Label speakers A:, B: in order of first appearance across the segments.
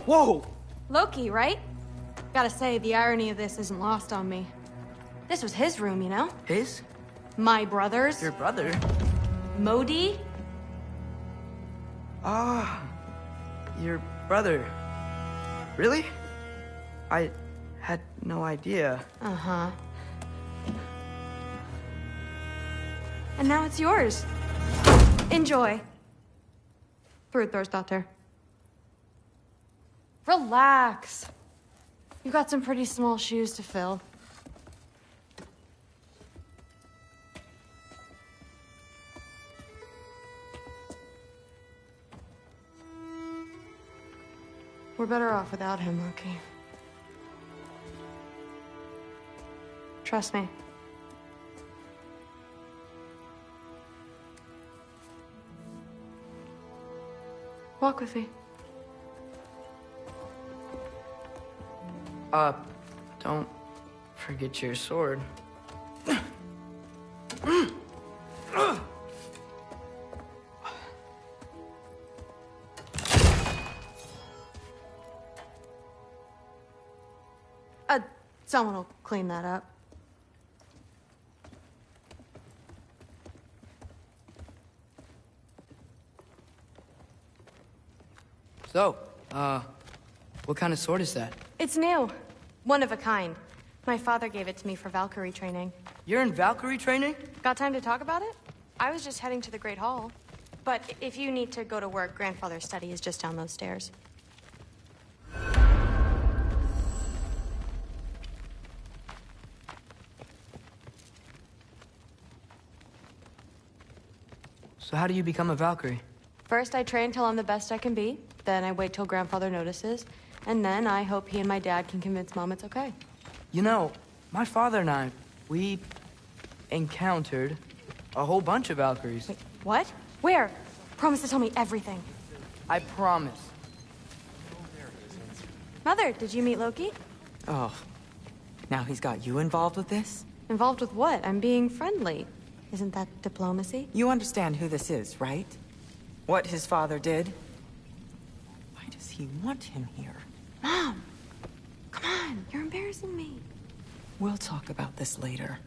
A: Whoa!
B: Loki, right? Gotta say, the irony of this isn't lost on me. This was his room, you know?
A: His?
B: My brother's.
A: Your brother?
B: Modi?
A: Ah, your brother. Really? I had no idea.
B: Uh-huh. And now it's yours. Enjoy. Thrudthorstdottir. Relax. You've got some pretty small shoes to fill. We're better off without him, Loki. Trust me. Walk with me.
A: Don't forget your sword.
B: Someone will clean that up.
A: So, what kind of sword is that?
B: It's new. One of a kind. My father gave it to me for Valkyrie training.
A: You're in Valkyrie training?
B: Got time to talk about it? I was just heading to the Great Hall. But if you need to go to work, Grandfather's study is just down those stairs.
A: So how do you become a Valkyrie?
B: First, I train till I'm the best I can be. Then I wait till Grandfather notices. And then I hope he and my dad can convince Mom it's okay.
A: You know, my father and I, we encountered a whole bunch of Valkyries.
B: Wait, what? Where? Promise to tell me everything.
A: I promise.
B: Mother, did you meet Loki?
C: Oh, now he's got you involved with this?
B: Involved with what? I'm being friendly. Isn't that diplomacy?
C: You understand who this is, right? What his father did? Why does he want him here?
B: Mom! Come on, you're embarrassing me.
C: We'll talk about this later.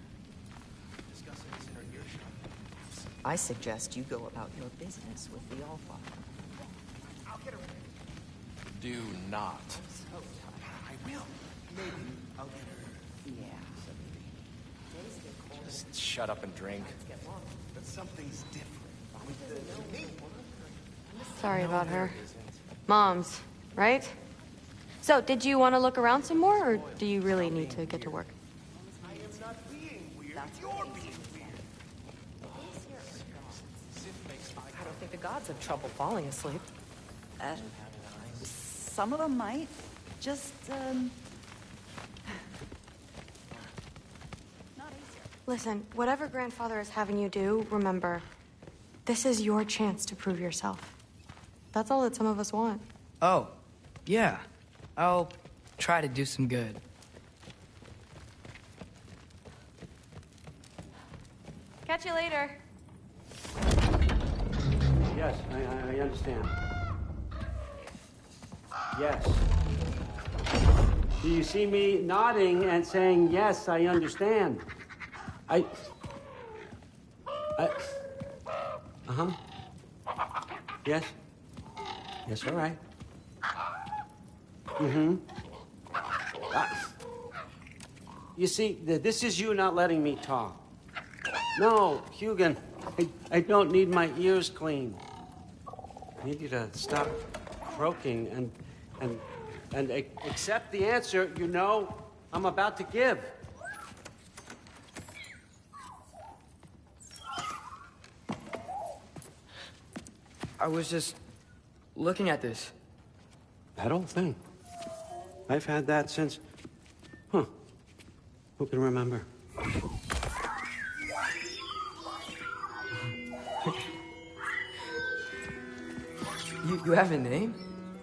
C: I suggest you go about your business with the Allfather.
D: Do not.
C: I will. Maybe I'll get her. Yeah.
D: Just shut up and drink.
C: But something's different.
B: Sorry about her. Mom's, right? So, did you want to look around some more, or do you really need to get to work?
D: I am not being weird. You're being weird.
E: I don't think the gods have trouble falling asleep. Some of them might. Just,
B: Listen, whatever Grandfather is having you do, remember, this is your chance to prove yourself. That's all that some of us want.
A: Oh, yeah. I'll try to do some good.
B: Catch you later.
F: Yes, I understand. Yes. Do you see me nodding and saying, yes, I understand? Uh-huh. Yes? Yes, all right. Mm-hmm. You see, this is you not letting me talk. No, Hugin, I don't need my ears cleaned. I need you to stop croaking and accept the answer you know I'm about to give.
A: I was just looking at this.
F: That old thing. I've had that since... Huh. Who can remember?
A: You have a name?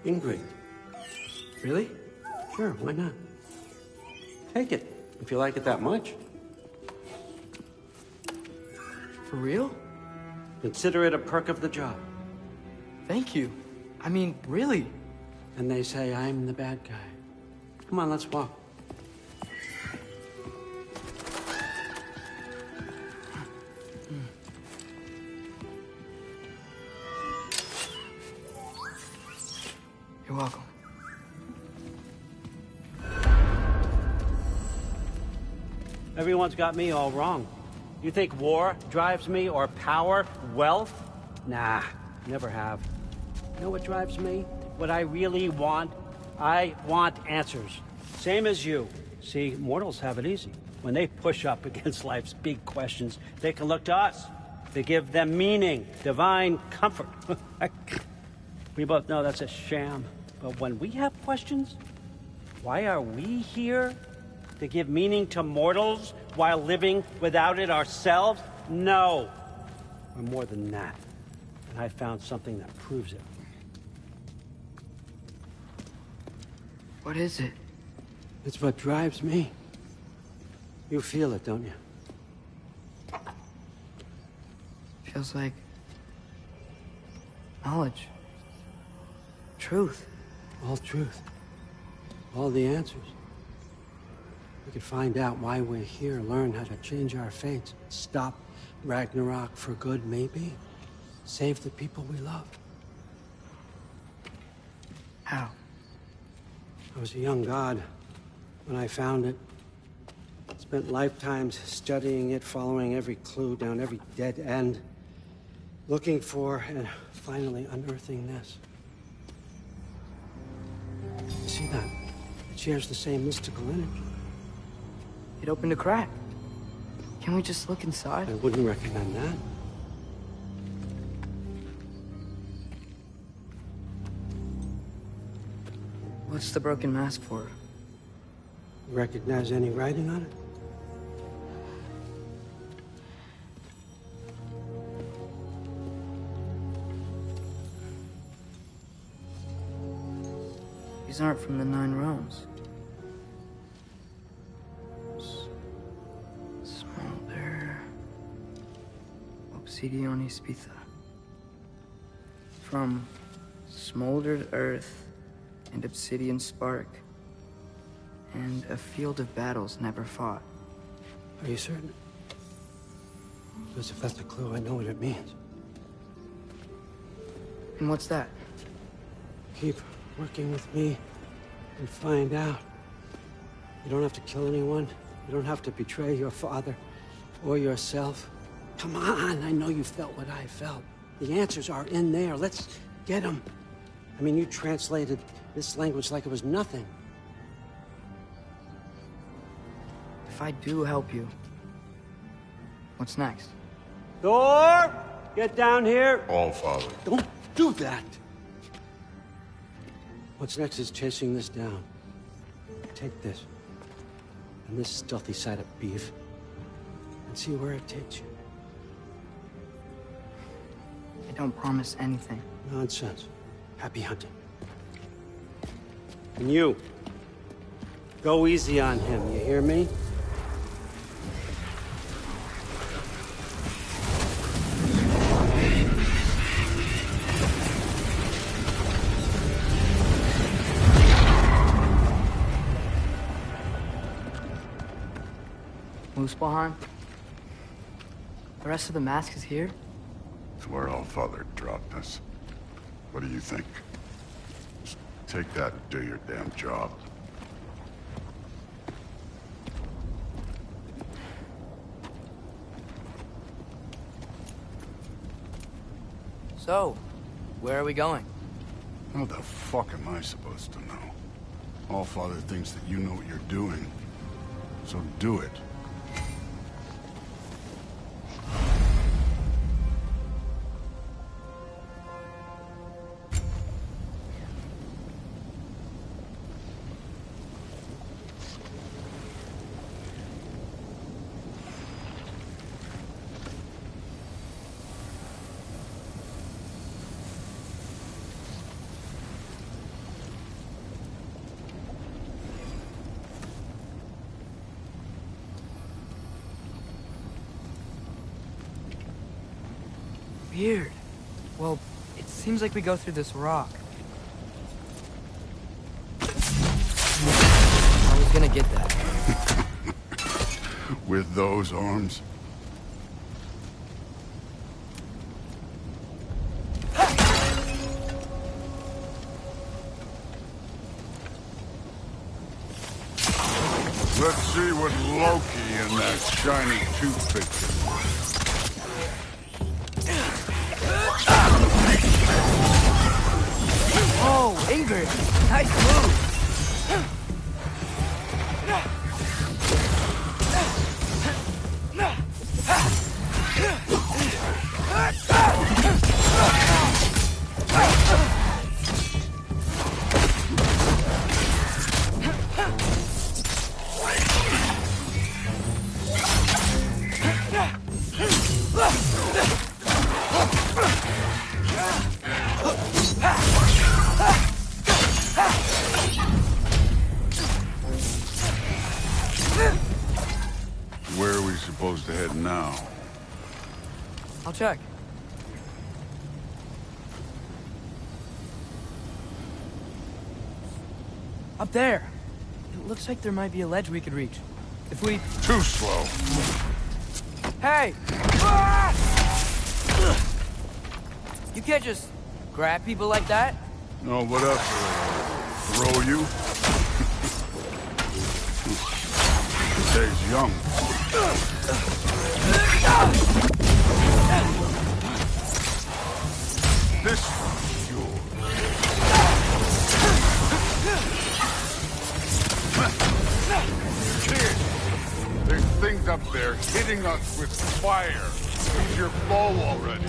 F: Ingrid.
A: Really?
F: Sure, why not? Take it, if you like it that much.
A: For real?
F: Consider it a perk of the job.
A: Thank you. I mean, really.
F: And they say I'm the bad guy. Come on, let's walk.
A: You're welcome.
F: Everyone's got me all wrong. You think war drives me, or power, wealth? Nah, never have. You know what drives me? What I really want? I want answers. Same as you. See, mortals have it easy. When they push up against life's big questions, they can look to us. They give them meaning, divine comfort. We both know that's a sham. But when we have questions, why are we here? To give meaning to mortals while living without it ourselves? No. We're more than that. And I found something that proves it.
A: What is it?
F: It's what drives me. You feel it, don't you?
A: Feels like knowledge. Truth.
F: All truth. All the answers. We could find out why we're here, learn how to change our fates, stop Ragnarok for good, maybe. Save the people we love.
A: How?
F: I was a young god when I found it. Spent lifetimes studying it, following every clue down every dead end, looking for and finally unearthing this. You see that? It shares the same mystical energy.
A: It opened a crack. Can we just look inside?
F: I wouldn't recommend that.
A: What's the broken mask for?
F: You recognize any writing on it?
A: These aren't from the Nine Realms. Smolder. Obsidion Ispitha. From smoldered earth and obsidian spark, and a field of battles never fought.
F: Are you certain? Because if that's a clue, I know what it means.
A: And what's that?
F: Keep working with me and find out. You don't have to kill anyone. You don't have to betray your father or yourself. Come on, I know you felt what I felt. The answers are in there. Let's get them. I mean, you translated this language like it was nothing.
A: If I do help you, what's next?
F: Thor! Get down here!
G: All Father.
F: Don't do that! What's next is chasing this down. Take this, and this stealthy side of beef, and see where it takes you.
A: I don't promise anything.
F: Nonsense. Happy hunting. And you, go easy on him, you hear me?
A: Muspelheim? The rest of the mask is here?
G: It's where All Father dropped us. What do you think? Just take that and do your damn job.
A: So, where are we going?
G: How the fuck am I supposed to know? All Father thinks that you know what you're doing. So do it.
A: Weird. Well, it seems like we go through this rock.
G: With those arms? Let's see what Loki and that shiny toothpick can do.
A: Oh, Ingrid! Nice move!
G: Where are we supposed to head now?
A: I'll check. Up there. It looks like there might be a ledge we could reach. If we...
G: Too slow.
A: Hey! Ah! You can't just grab people like that.
G: No, what else? Throw you? Stays young. This one's yours. Kid, there's things up there hitting us with fire. Use your bow already.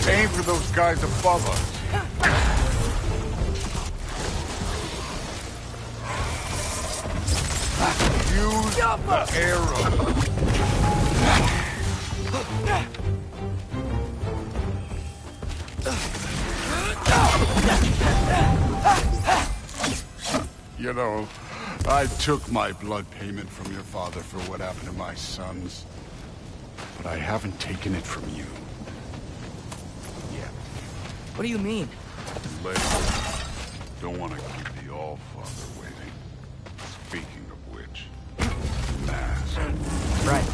G: Aim for those guys above us. Use the arrow. You know, I took my blood payment from your father for what happened to my sons. But I haven't taken it from you. Yet.
A: What do you mean?
G: Later. Don't want to keep the All-Father waiting. Speaking of which, mask.
A: Right.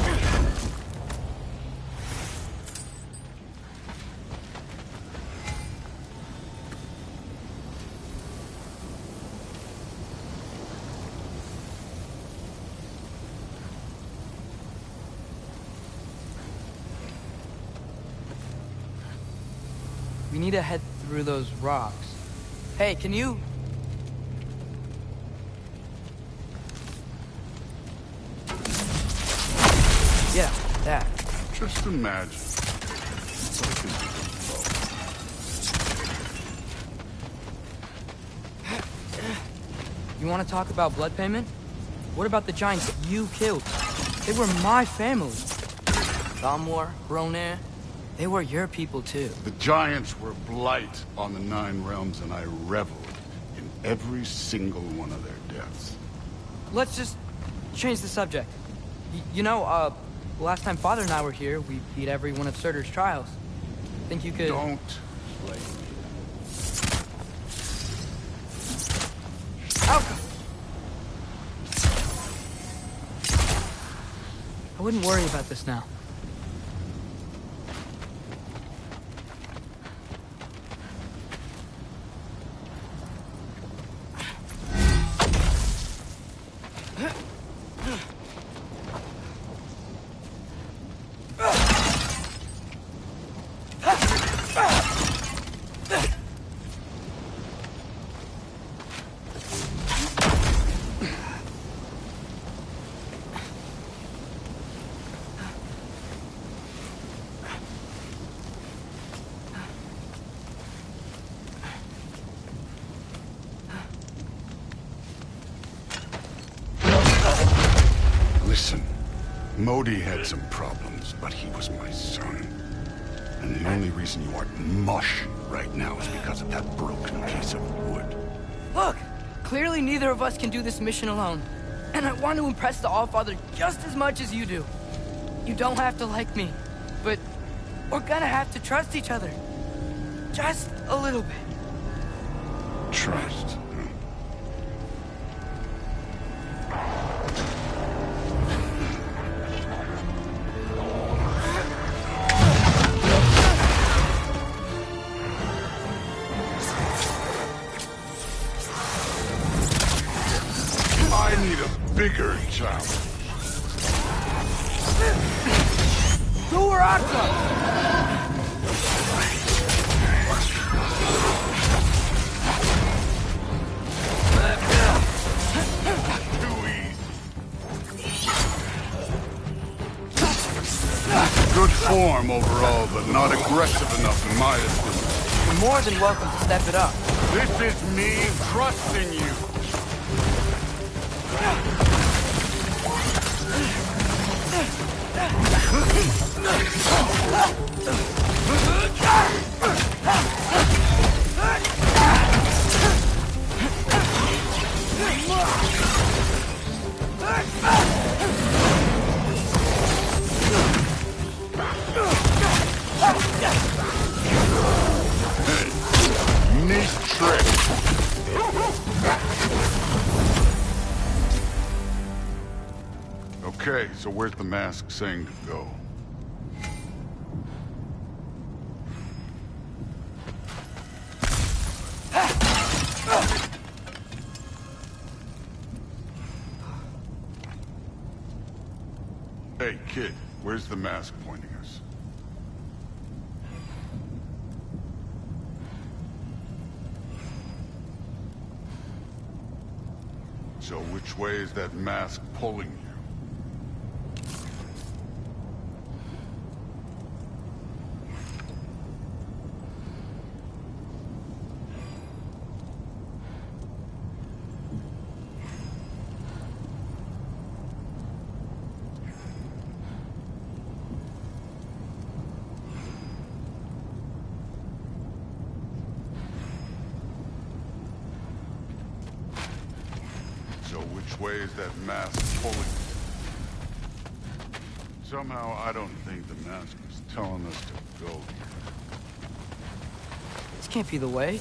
A: We need to head through those rocks. Hey, can you... Yeah, that.
G: Just imagine. What I can do with
A: You want to talk about blood payment? What about the giants you killed? They were my family. Thamur, Hrungnir, they were your people too.
G: the giants were blight on the Nine Realms, and I reveled in every single one of their deaths.
A: Let's just change the subject. You know, last time Father and I were here, we beat every one of Surtur's trials. Think you could...
G: Don't play me.
A: Alka! I wouldn't worry about this now.
G: Listen, Modi had some problems, but he was my son. And the only reason you aren't mush right now is because of that broken piece of wood.
A: Look! Clearly neither of us can do this mission alone. And I want to impress the All-Father just as much as you do. You don't have to like me, but we're gonna have to trust each other. Just a little bit.
G: Trust. Huh? challenge.
A: Go where I come!
G: Good form overall, but not aggressive enough in my estimation.
A: You're more than welcome to step it up.
G: This is me trusting you. Neat trick. Okay, so where's the mask saying to go? Hey, kid, where's the mask pointing us? So which way is that mask pulling you? So which way is that mask pulling you? Somehow I don't think the mask is telling us to go here.
A: This can't be the way.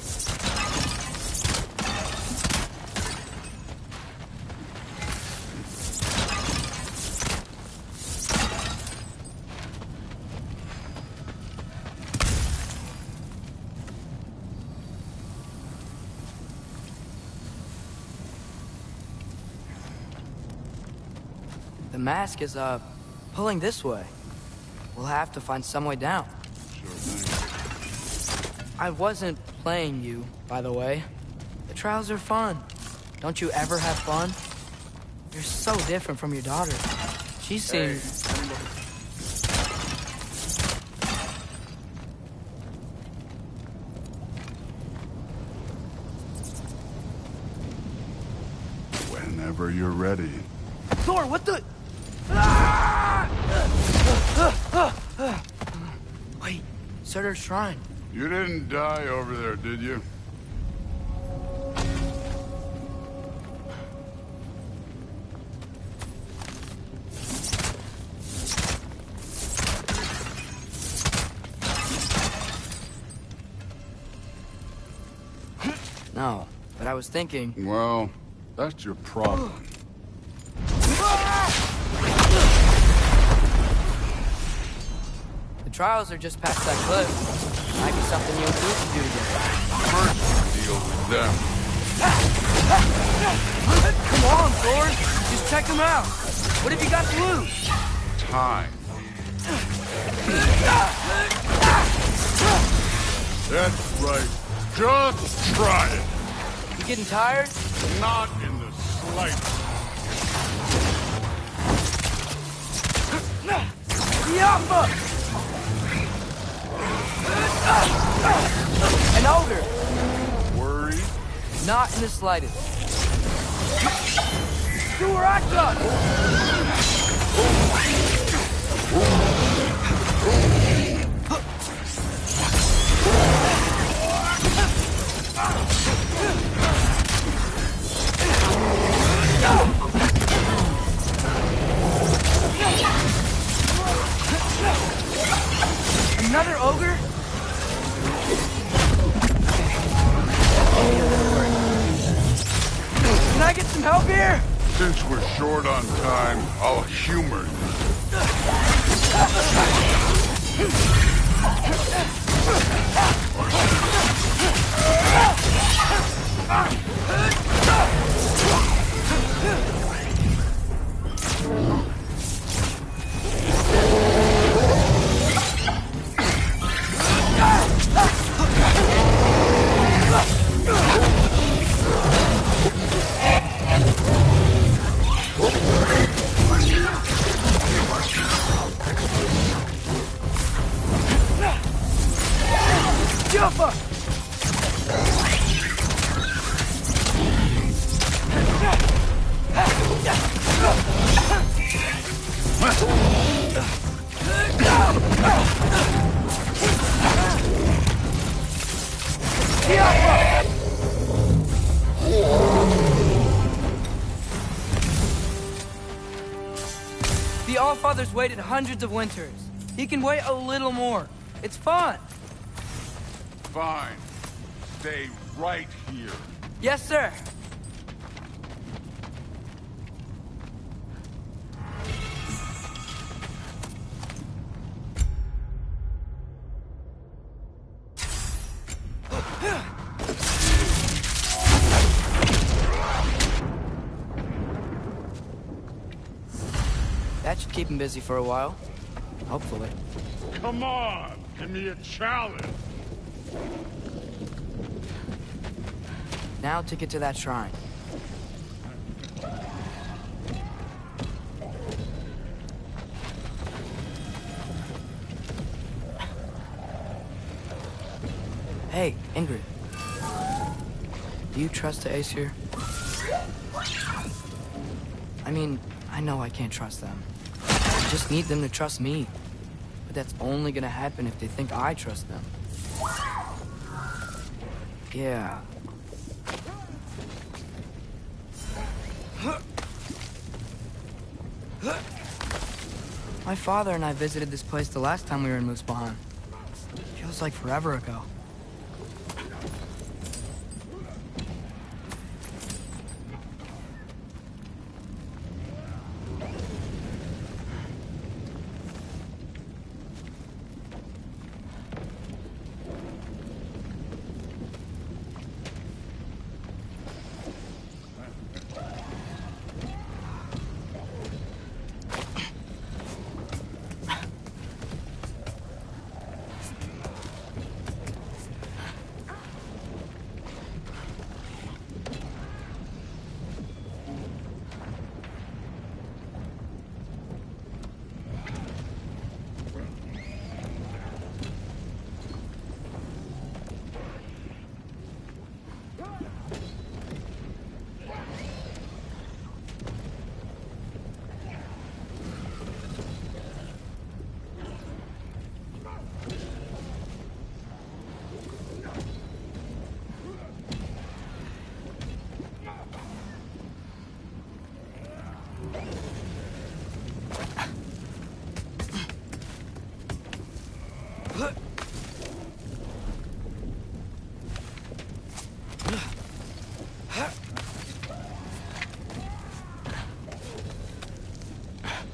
A: The mask is, pulling this way. We'll have to find some way down.
G: Sure thing.
A: I wasn't playing you, by the way. The trials are fun. Don't you ever have fun? You're so different from your daughter. She seems...
G: Whenever you're ready.
A: Thor, what the... Wait, Surtur's shrine.
G: You didn't die over there, did you?
A: No, but I was thinking...
G: Well, that's your problem.
A: The trials are just past that cliff. Might be something you and Blue can do together.
G: First, you deal with them.
A: Come on, Thor! Just check them out. What have you got to lose?
G: Time. That's right. Just try it.
A: You getting tired?
G: Not in the slightest.
A: Yappa! An ogre!
G: Worried?
A: Not in the slightest. Do where I come! Another ogre? Can I get some help here?
G: Since we're short on time, I'll humor you.
A: Jumper! The Allfather's waited hundreds of winters. He can wait a little more. It's fun.
G: Fine. Stay right here.
A: Yes, sir. That should keep him busy for a while. Hopefully.
G: Come on! Give me a challenge!
A: Now to get to that shrine. Hey, Ingrid. Do you trust the Aesir? I mean, I know I can't trust them. I just need them to trust me. But that's only gonna happen if they think I trust them. Yeah. My father and I visited this place the last time we were in Muspelheim. Feels like forever ago.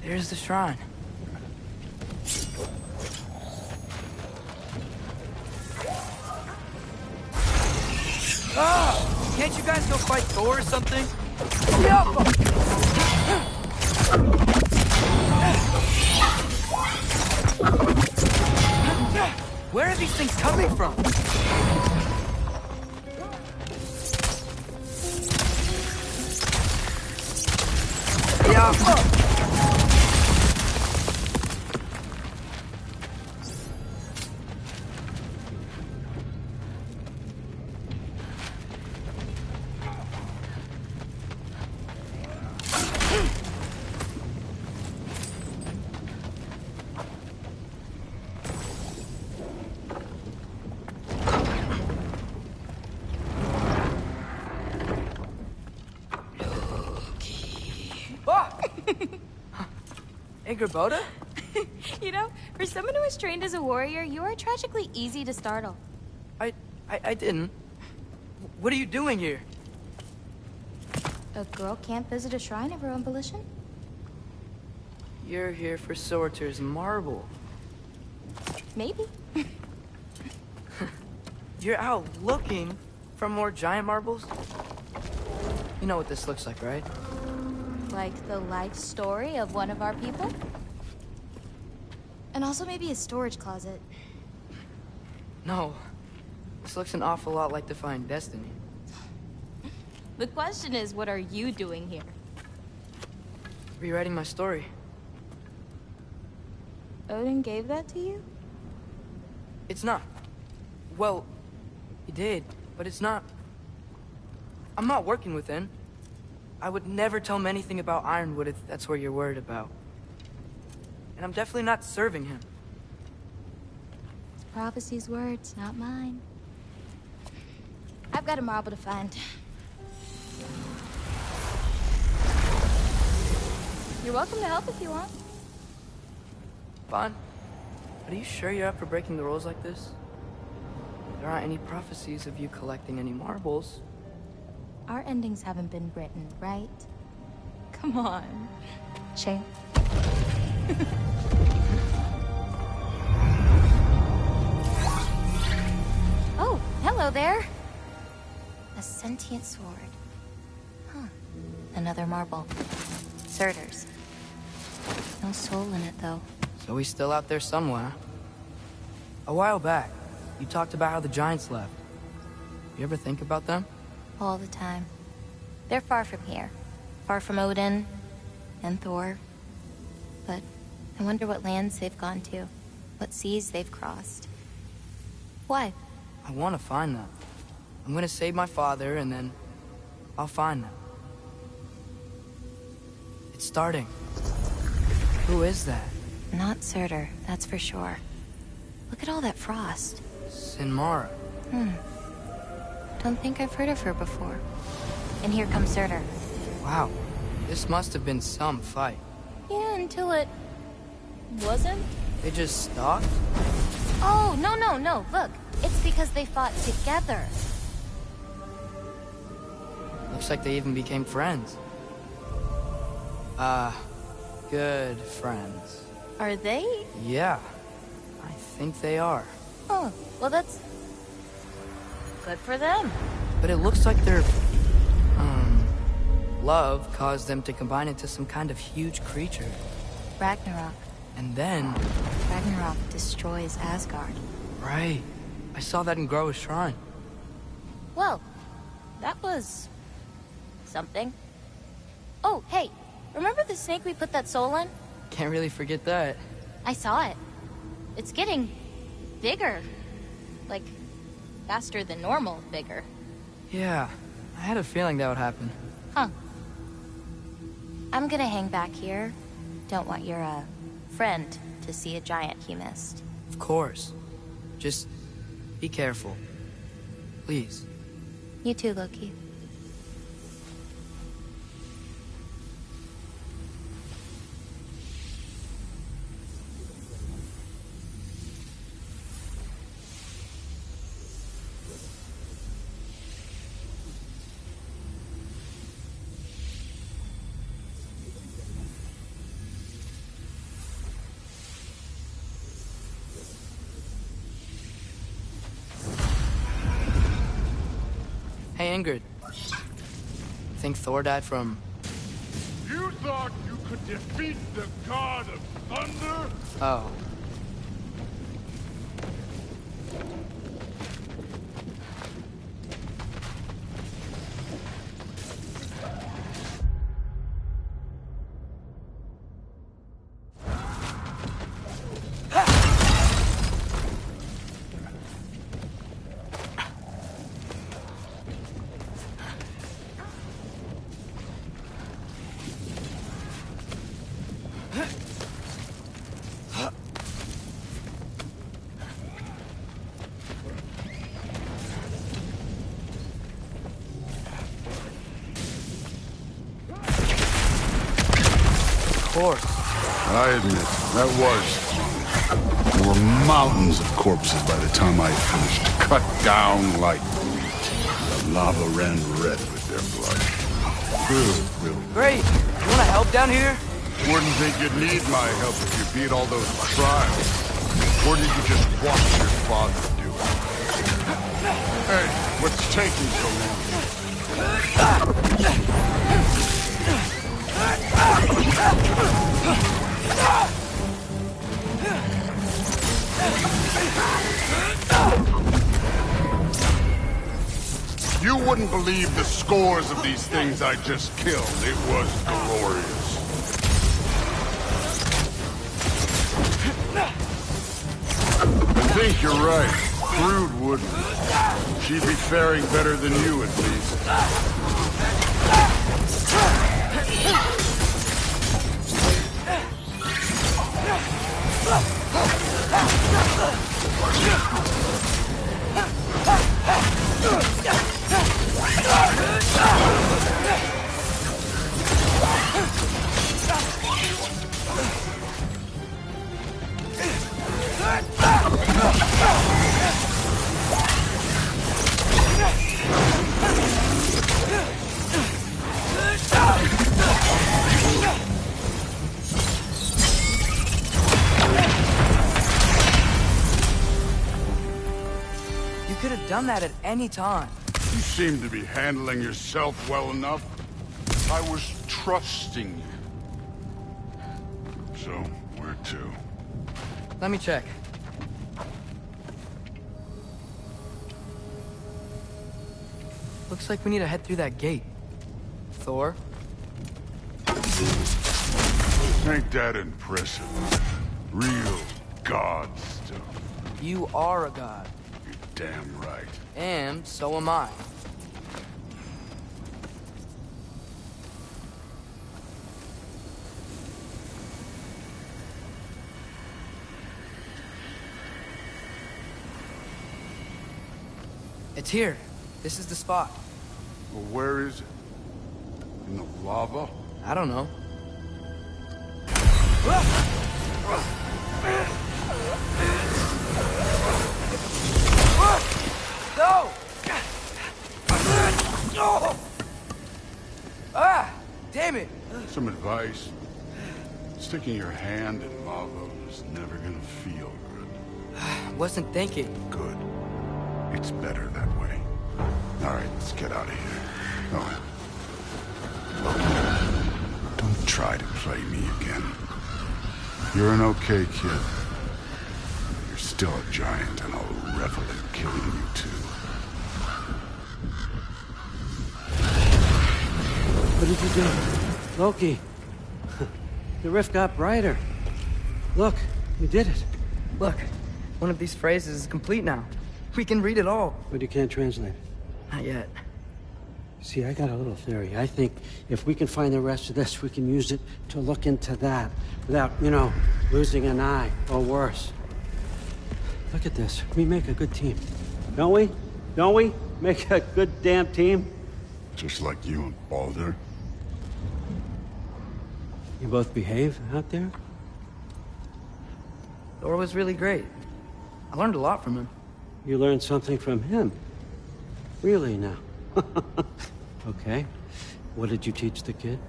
A: There's the shrine. Ah! Can't you guys go fight Thor or something? Where are these things coming from? Angrboda?
H: You know, for someone who was trained as a warrior, you are tragically easy to startle.
A: I didn't. What are you doing here?
H: A girl can't visit a shrine of her own volition?
A: You're here for Surtur's marble.
H: Maybe.
A: You're out looking for more giant marbles? You know what this looks like, right?
H: Like the life story of one of our people? And also maybe a storage closet.
A: No. This looks an awful lot like Defying Destiny.
H: The question is, what are you doing here?
A: Rewriting my story.
H: Odin gave that to you?
A: It's not. Well, he did, but it's not... I'm not working with him. I would never tell him anything about Ironwood if that's what you're worried about. And I'm definitely not serving him.
H: It's Prophecy's words, not mine. I've got a marble to find. You're welcome to help if you want.
A: Vaughn, are you sure you're up for breaking the rules like this? There aren't any prophecies of you collecting any marbles.
H: Our endings haven't been written, right? Come on, champ. Oh, hello there. A sentient sword. Huh. Another marble. Surtur's. No soul in it, though.
A: So he's still out there somewhere. A while back, you talked about how the Giants left. You ever think about them?
H: All the time. They're far from here. Far from Odin and Thor. But I wonder what lands they've gone to. What seas they've crossed. Why?
A: I want to find them. I'm gonna save my father, and then I'll find them. It's starting. Who is that?
H: Not Surtur, that's for sure. Look at all that frost.
A: Sinmara.
H: Don't think I've heard of her before. And here comes Surtur.
A: Wow. This must have been some fight.
H: Yeah, until it... wasn't?
A: They just stopped?
H: Oh, no. Look, it's because they fought together.
A: Looks like they even became friends. Good friends.
H: Are they?
A: Yeah. I think they are.
H: Oh, well that's... good for them.
A: But it looks like their... love caused them to combine into some kind of huge creature.
H: Ragnarok.
A: And then...
H: Ragnarok destroys Asgard.
A: Right. I saw that in Groa's shrine.
H: Well, that was... something. Oh, hey, remember the snake we put that soul in?
A: Can't really forget that.
H: I saw it. It's getting... bigger. Like, faster than normal bigger.
A: Yeah, I had a feeling that would happen.
H: Huh. I'm gonna hang back here. Don't want your, friend to see a giant he missed.
A: Of course. Just be careful. Please.
H: You too, Loki.
A: Hey, Ingrid. Think Thor died from...
G: You thought you could defeat the god of thunder?
A: Oh. Of course.
G: I admit, that was fun. There were mountains of corpses by the time I finished, cut down like wheat. The lava ran red with their blood. Really.
A: Great. You want to help down here?
G: Wouldn't think you'd need my help if you beat all those trials. Or did you just watch your father do it? Hey, what's taking so long? You wouldn't believe the scores of these things I just killed. It was glorious. I think you're right. crude, wouldn't it? She'd be faring better than you, at least.
A: You could have done that at any time.
G: You seem to be handling yourself well enough. I was trusting you. So, where to?
A: Let me check. Looks like we need to head through that gate. Thor?
G: Ain't that impressive? Real god stuff.
A: You are a god.
G: You're damn right.
A: And so am I. It's here. This is the spot.
G: Well, where is it? In the lava?
A: I don't know. No! Ah! Damn it!
G: Some advice. Sticking your hand in lava is never gonna feel good.
A: Wasn't thinking.
G: Good. It's better that way. All right, let's get out of here. Oh. Don't try to play me again. You're an okay kid. You're still a giant, and I'll revel in killing you too.
F: What did you do? Loki. The rift got brighter. Look, you did it.
A: Look, one of these phrases is complete now. We can read it all.
F: But you can't translate it.
A: Not yet.
F: See, I got a little theory. I think if we can find the rest of this, we can use it to look into that without, losing an eye or worse. Look at this. We make a good team. Don't we? Don't we? Make a good damn team?
G: Just like you and Baldur.
F: You both behave out there?
A: Thor was really great. I learned a lot from him.
F: You learned something from him? Really now? Okay. What did you teach the kid?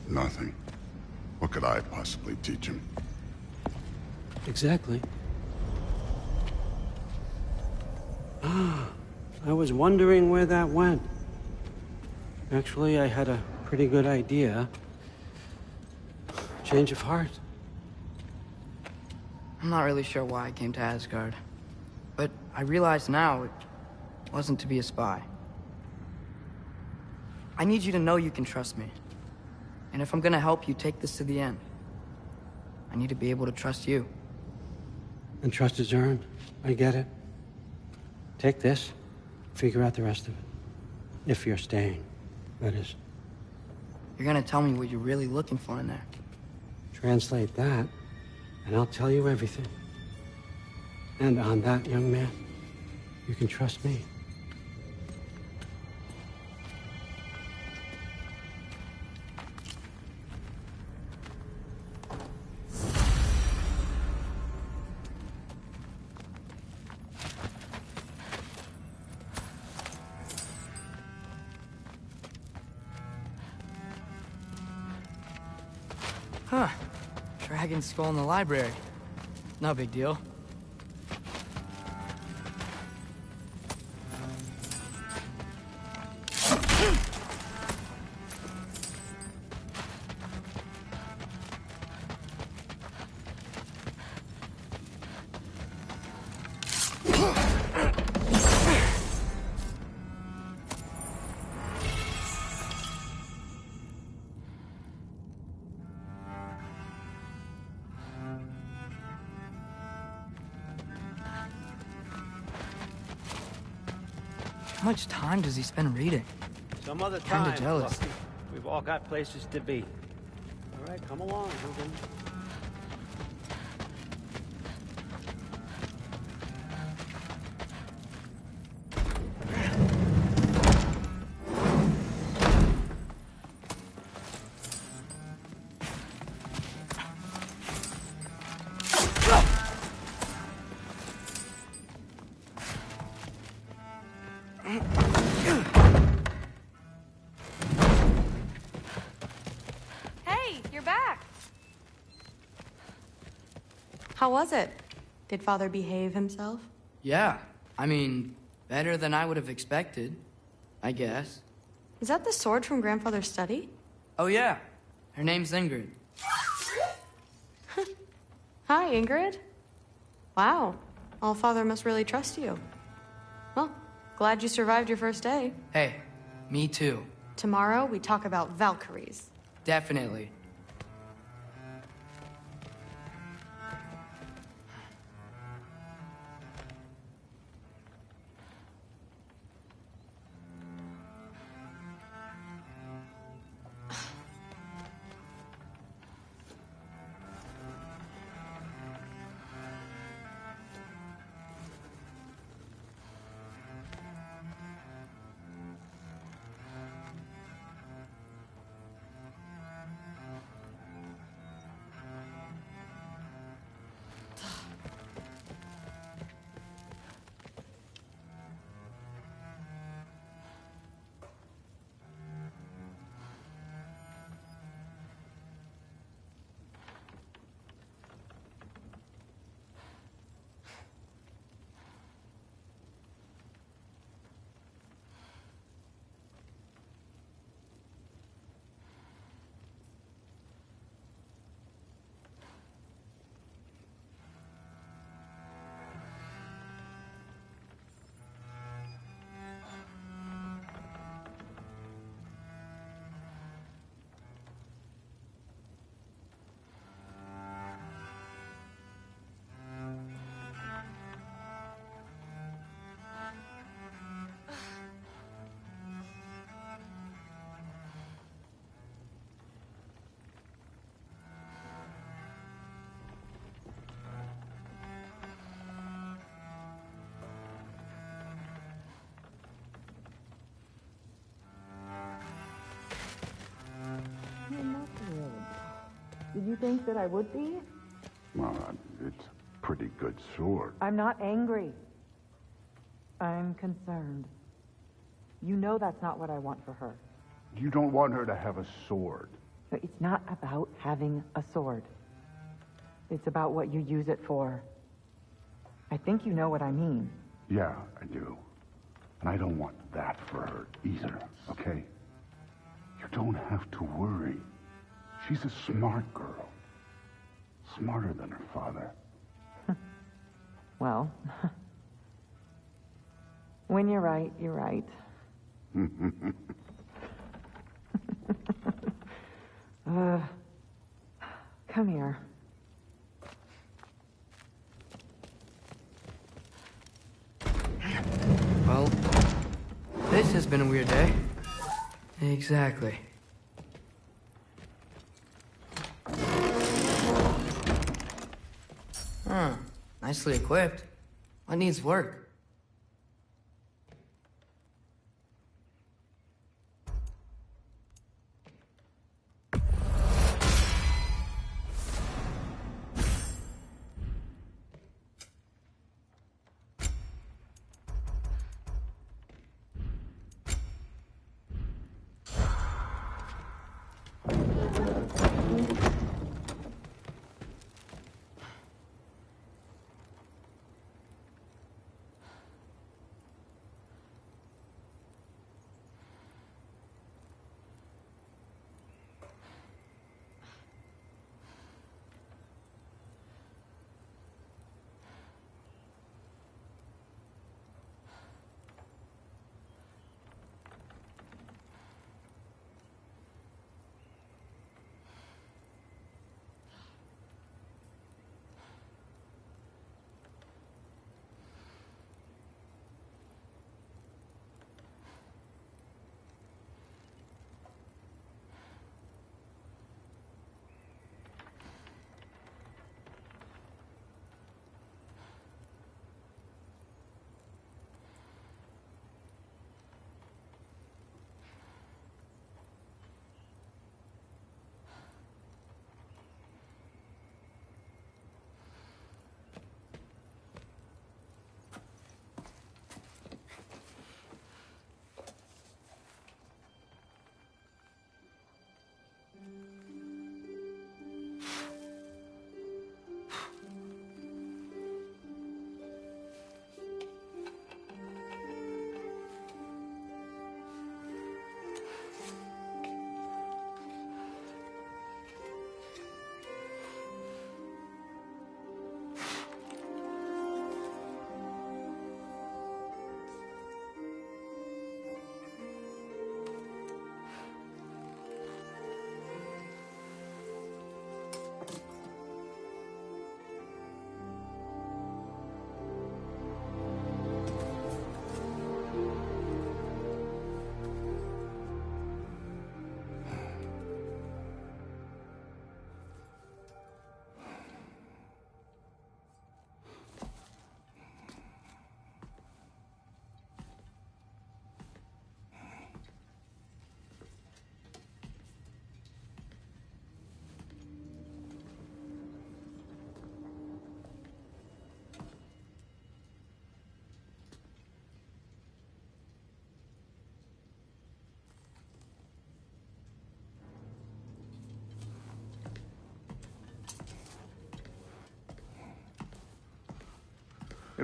G: Nothing. What could I possibly teach him?
F: Exactly. I was wondering where that went. Actually, I had a pretty good idea. Change of heart.
A: I'm not really sure why I came to Asgard. But I realize now it wasn't to be a spy. I need you to know you can trust me. And if I'm gonna help you take this to the end, I need to be able to trust you.
F: And trust is earned. I get it. Take this. Figure out the rest of it. If you're staying, that is.
A: You're gonna tell me what you're really looking for in there.
F: Translate that, and I'll tell you everything. And on that, young man, you can trust me.
A: Huh. Dragon skull in the library. No big deal. How much time does he spend reading?
F: Some other
A: Kinda
F: time.
A: jealous.
F: Look, we've all got places to be. All right, come along, Hugin.
B: Hey, you're back. How was it? Did Father behave himself?
A: Yeah, I mean, better than I would have expected, I guess.
B: Is that the sword from Grandfather's study?
A: Oh yeah, her name's Ingrid.
B: Hi, Ingrid. Wow, All-Father must really trust you. Well, glad you survived your first day.
A: Hey, me too.
B: Tomorrow, we talk about Valkyries.
A: Definitely.
I: Did you think that I would be?
G: Well, it's a pretty good sword.
I: I'm not angry. I'm concerned. You know that's not what I want for her.
G: You don't want her to have a sword.
I: But it's not about having a sword. It's about what you use it for. I think you know what I mean.
G: Yeah, I do. And I don't want that for her either, okay? You don't have to worry. She's a smart girl. Smarter than her father.
I: Well, when you're right, you're right. Come here.
A: Well, this has been a weird day. Exactly. Huh. Nicely equipped. What needs work?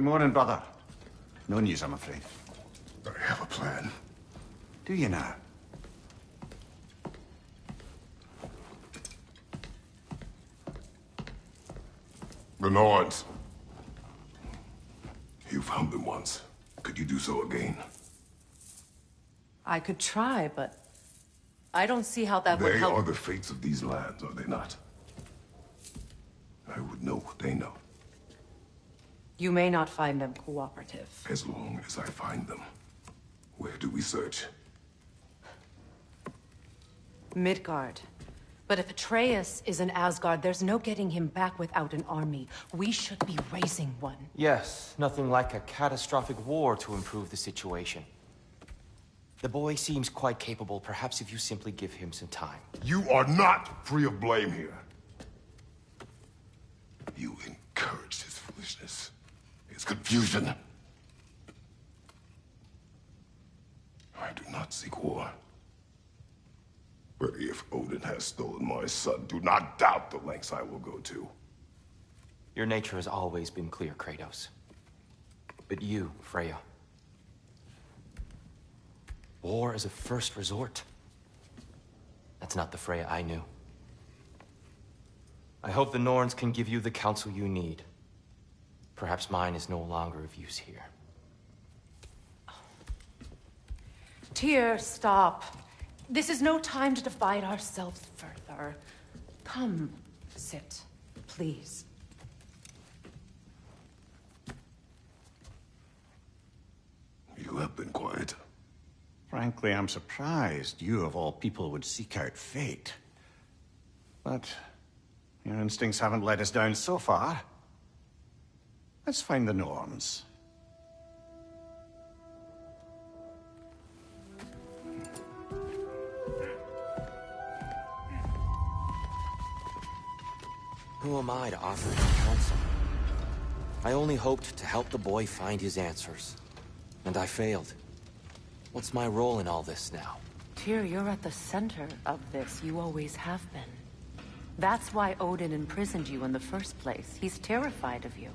J: Good morning, brother. No news, I'm afraid.
G: I have a plan.
J: Do you now?
K: The Norns. You found them once. Could you do so again?
E: I could try, but I don't see how that would
K: They
E: help.
K: are the fates of these lands, are they not? I would know what they know,
E: You may not find them cooperative.
K: as long as I find them. Where do we search?
E: Midgard. But if Atreus is in Asgard, there's no getting him back without an army. We should be raising one.
L: Yes, nothing like a catastrophic war to improve the situation. The boy seems quite capable. Perhaps if you simply give him some time.
K: You are not free of blame here. You encouraged his foolishness, his confusion. I do not seek war. But if Odin has stolen my son, do not doubt the lengths I will go to.
L: Your nature has always been clear, Kratos. But you, Freya. War is a first resort. That's not the Freya I knew. I hope the Norns can give you the counsel you need. Perhaps mine is no longer of use here.
E: Tyr, stop. This is no time to divide ourselves further. Come, sit, please.
K: You have been quiet.
J: Frankly, I'm surprised you, of all people, would seek out fate. But your instincts haven't let us down so far. Let's find the Norns.
L: Who am I to offer him counsel? I only hoped to help the boy find his answers. And I failed. What's my role in all this now?
E: Tyr, you're at the center of this. You always have been. That's why Odin imprisoned you in the first place. He's terrified of you.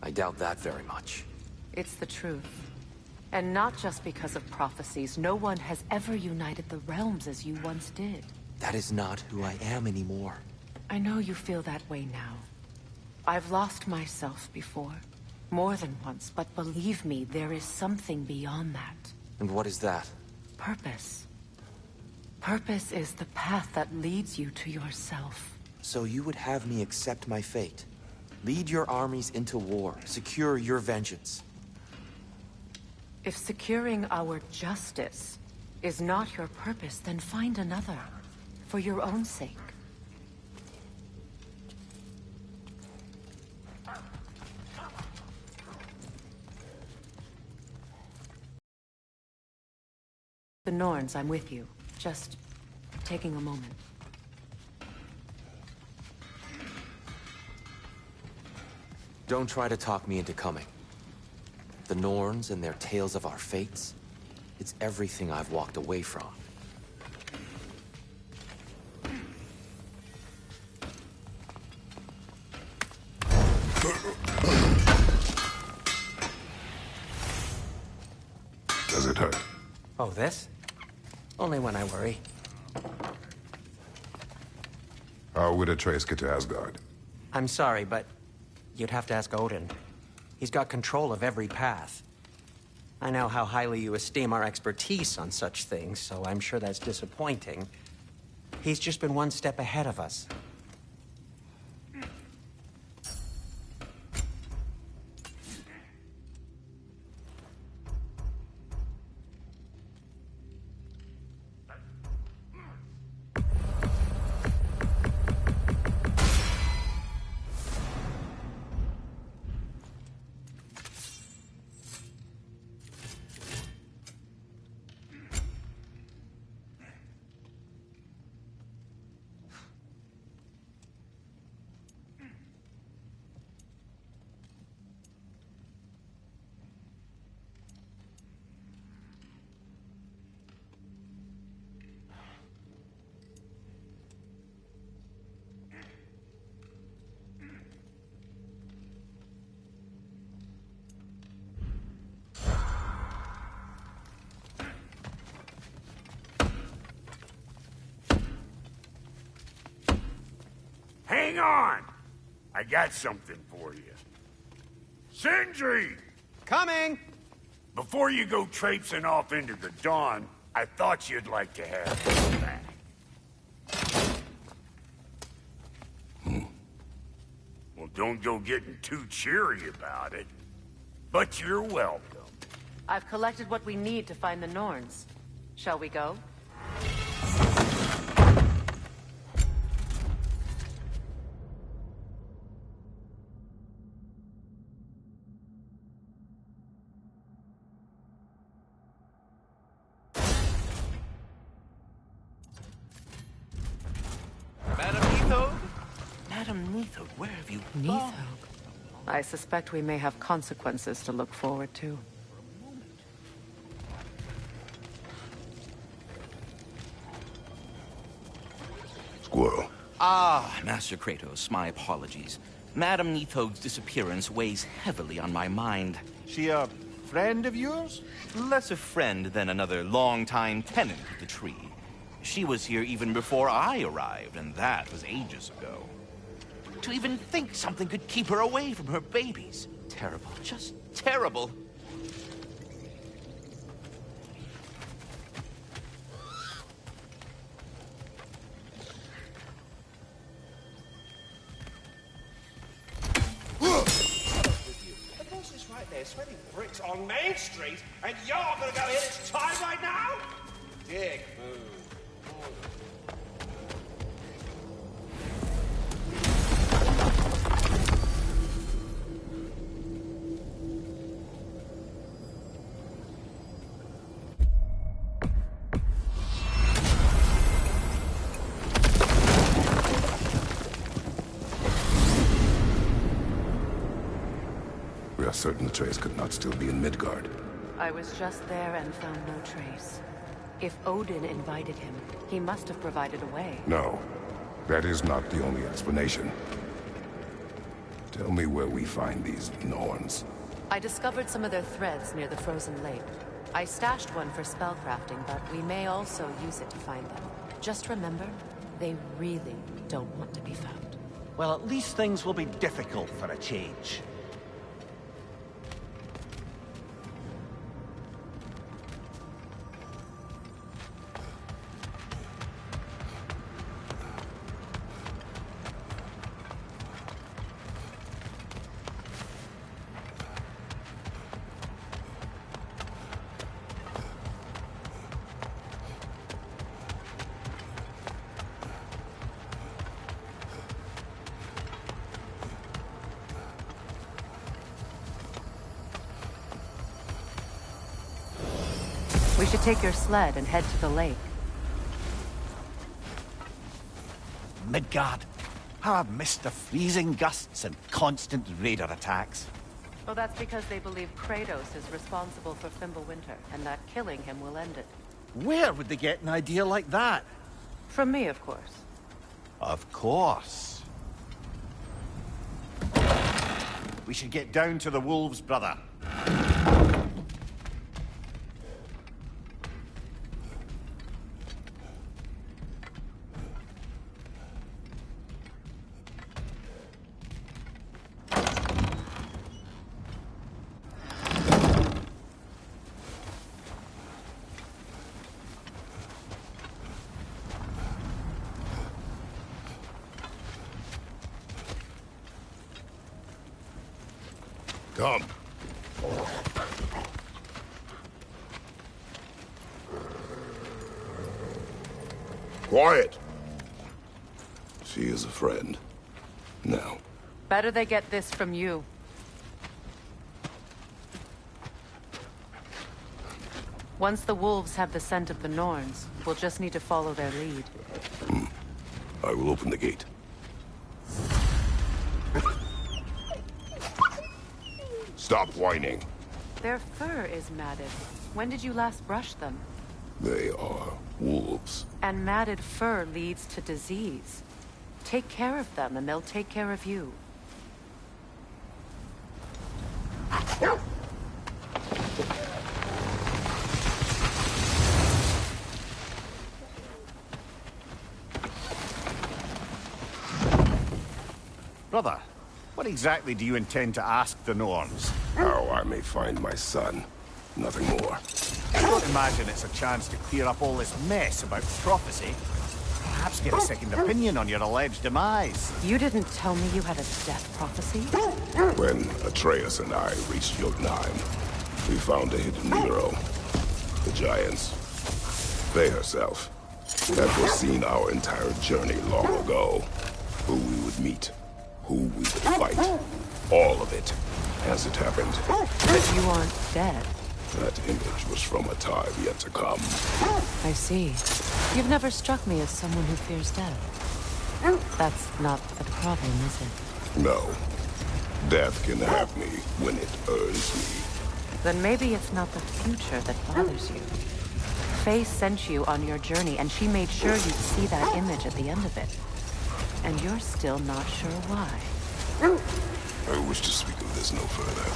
L: I doubt that very much.
E: It's the truth. And not just because of prophecies. No one has ever united the realms as you once did.
L: That is not who I am anymore.
E: I know you feel that way now. I've lost myself before. More than once, but believe me, there is something beyond that.
L: And what is that?
E: Purpose. Purpose is the path that leads you to yourself.
L: So you would have me accept my fate? Lead your armies into war, secure your vengeance.
E: If securing our justice is not your purpose, then find another. For your own sake. The Norns, I'm with you. Just taking a moment.
L: Don't try to talk me into coming. The Norns and their tales of our fates, it's everything I've walked away from.
K: Does it hurt?
M: Oh, this? Only when I worry.
K: How would Atreus get to Asgard?
M: I'm sorry, but you'd have to ask Odin. He's got control of every path. I know how highly you esteem our expertise on such things, so I'm sure that's disappointing. He's just been one step ahead of us.
N: Hang on! I got something for you. Sindri!
M: Coming!
N: Before you go traipsing off into the dawn, I thought you'd like to have this back. Well, don't go getting too cheery about it. But you're welcome.
E: I've collected what we need to find the Norns. Shall we go?
O: Madam Neathog? Madam Neathog, where have you gone?
E: I suspect we may have consequences to look forward to.
K: Squirrel.
O: Ah, Master Kratos, my apologies. Madam Neathog's disappearance weighs heavily on my mind.
P: She a friend of yours?
O: Less a friend than another long-time tenant of the tree. She was here even before I arrived, and that was ages ago. To even think something could keep her away from her babies. Terrible, just terrible.
D: The boss is right there, sweating bricks on Main Street, and you're gonna go hit its time right now? Dick move.
K: We are certain Atreus could not still be in Midgard.
E: I was just there and found no trace. If Odin invited him, he must have provided a way.
K: No, that is not the only explanation. Tell me where we find these Norns.
E: I discovered some of their threads near the frozen lake. I stashed one for spellcrafting, but we may also use it to find them. Just remember, they really don't want to be found.
P: Well, at least things will be difficult for a change.
E: We should take your sled and head to the lake.
P: Midgard. How I've missed the freezing gusts and constant raider attacks.
E: Well, that's because they believe Kratos is responsible for Fimbulwinter, and that killing him will end it.
P: Where would they get an idea like that?
E: From me, of course.
P: Of course. We should get down to the wolves, brother.
K: Come. Quiet. She is a friend. Now.
E: Better they get this from you. Once the wolves have the scent of the Norns, we'll just need to follow their lead.
K: I will open the gate. Stop whining.
E: Their fur is matted. When did you last brush them?
K: They are wolves.
E: And matted fur leads to disease. Take care of them, and they'll take care of you.
J: Brother, what exactly do you intend to ask the Norns?
K: How I may find my son. Nothing more.
J: I don't imagine it's a chance to clear up all this mess about prophecy. Perhaps get a second opinion on your alleged demise.
E: You didn't tell me you had a death prophecy?
K: When Atreus and I reached Jotunheim, we found a hidden mural. The Giants, Faye herself, had foreseen our entire journey long ago. Who we would meet, who we would fight. All of it, as it happened.
E: But you aren't dead.
K: That image was from a time yet to come.
E: I see. You've never struck me as someone who fears death. That's not a problem, is it?
K: No. Death can have me when it earns me.
E: Then maybe it's not the future that bothers you. Faye sent you on your journey, and she made sure you'd see that image at the end of it. And you're still not sure why.
K: I wish to speak of this no further.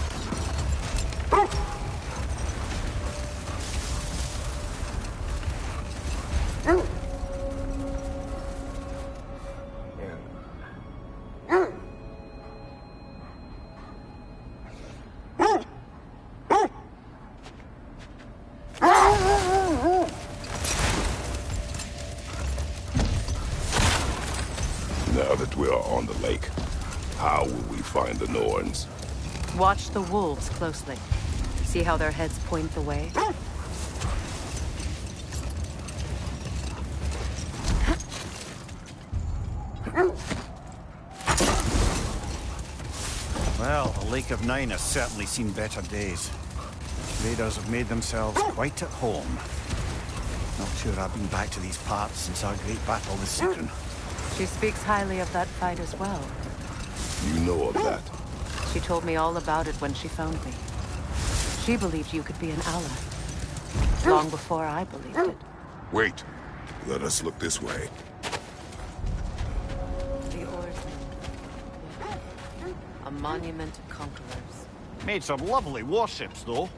K: Now that we are on the lake, how will we find the Norns?
E: Watch the wolves closely. See how their heads point the way?
J: Well, the Lake of Nine has certainly seen better days. Raiders have made themselves quite at home. Not sure I've been back to these parts since our great battle with Sigrun.
E: She speaks highly of that fight as well.
K: You know of that?
E: She told me all about it when she found me. She believed you could be an ally. Long before I believed it.
K: Wait. Let us look this way.
E: The Oarsmen. A monument of conquerors.
J: Made some lovely warships, though.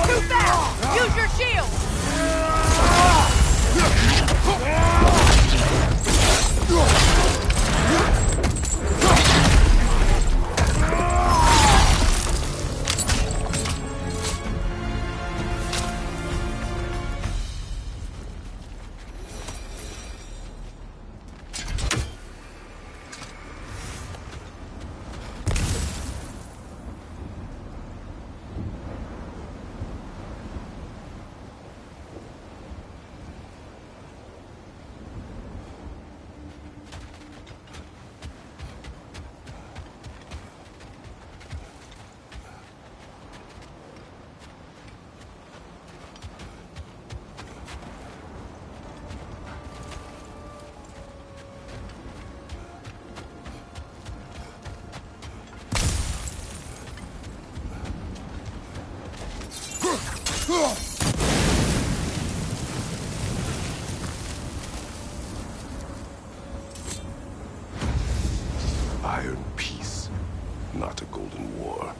Q: Too fast!
K: Iron Peace, not a Golden War.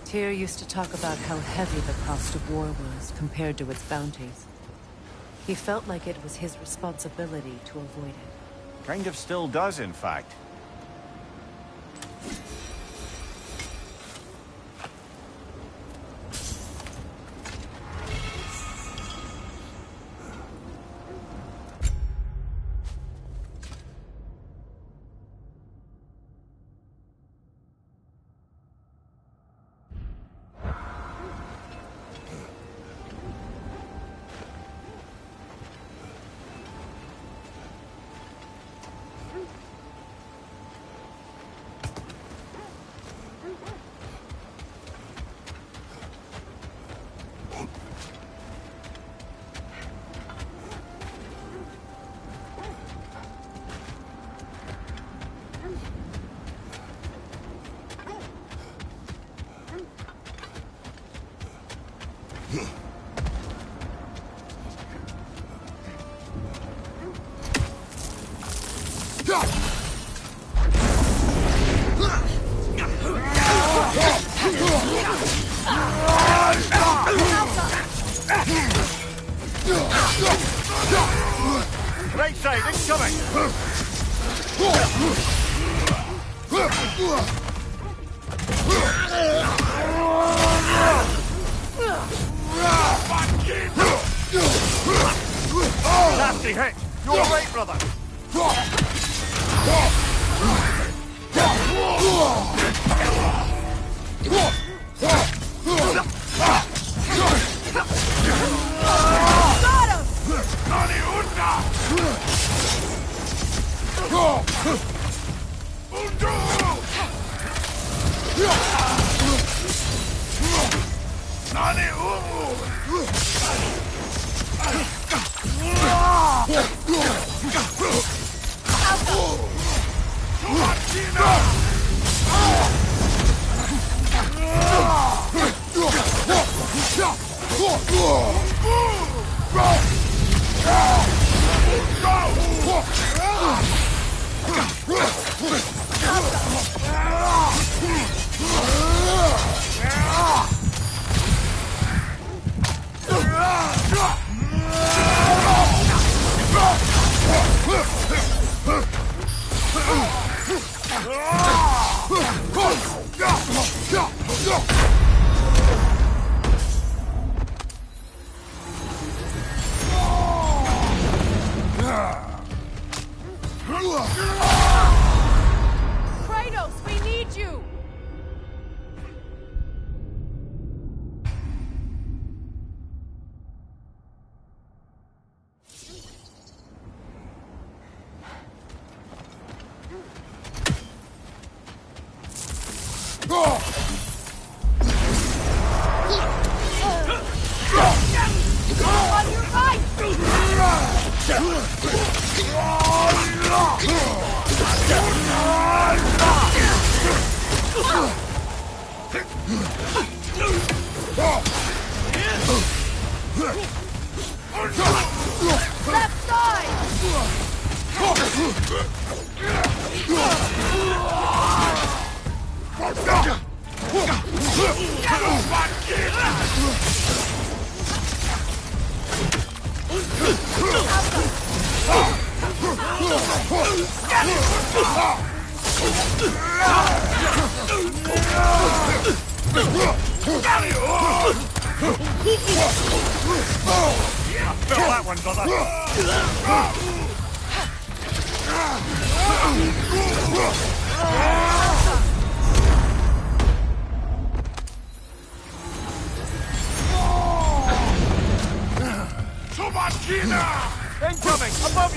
E: Tyr used to talk about how heavy the cost of war was compared to its bounties. He felt like it was his responsibility to avoid it.
J: Kind of still does, in fact.
P: Right side, incoming! Nasty hit! You're right, brother!
E: Kratos, we need you!
Q: On your right! Left
P: Feel that one, Incoming! Above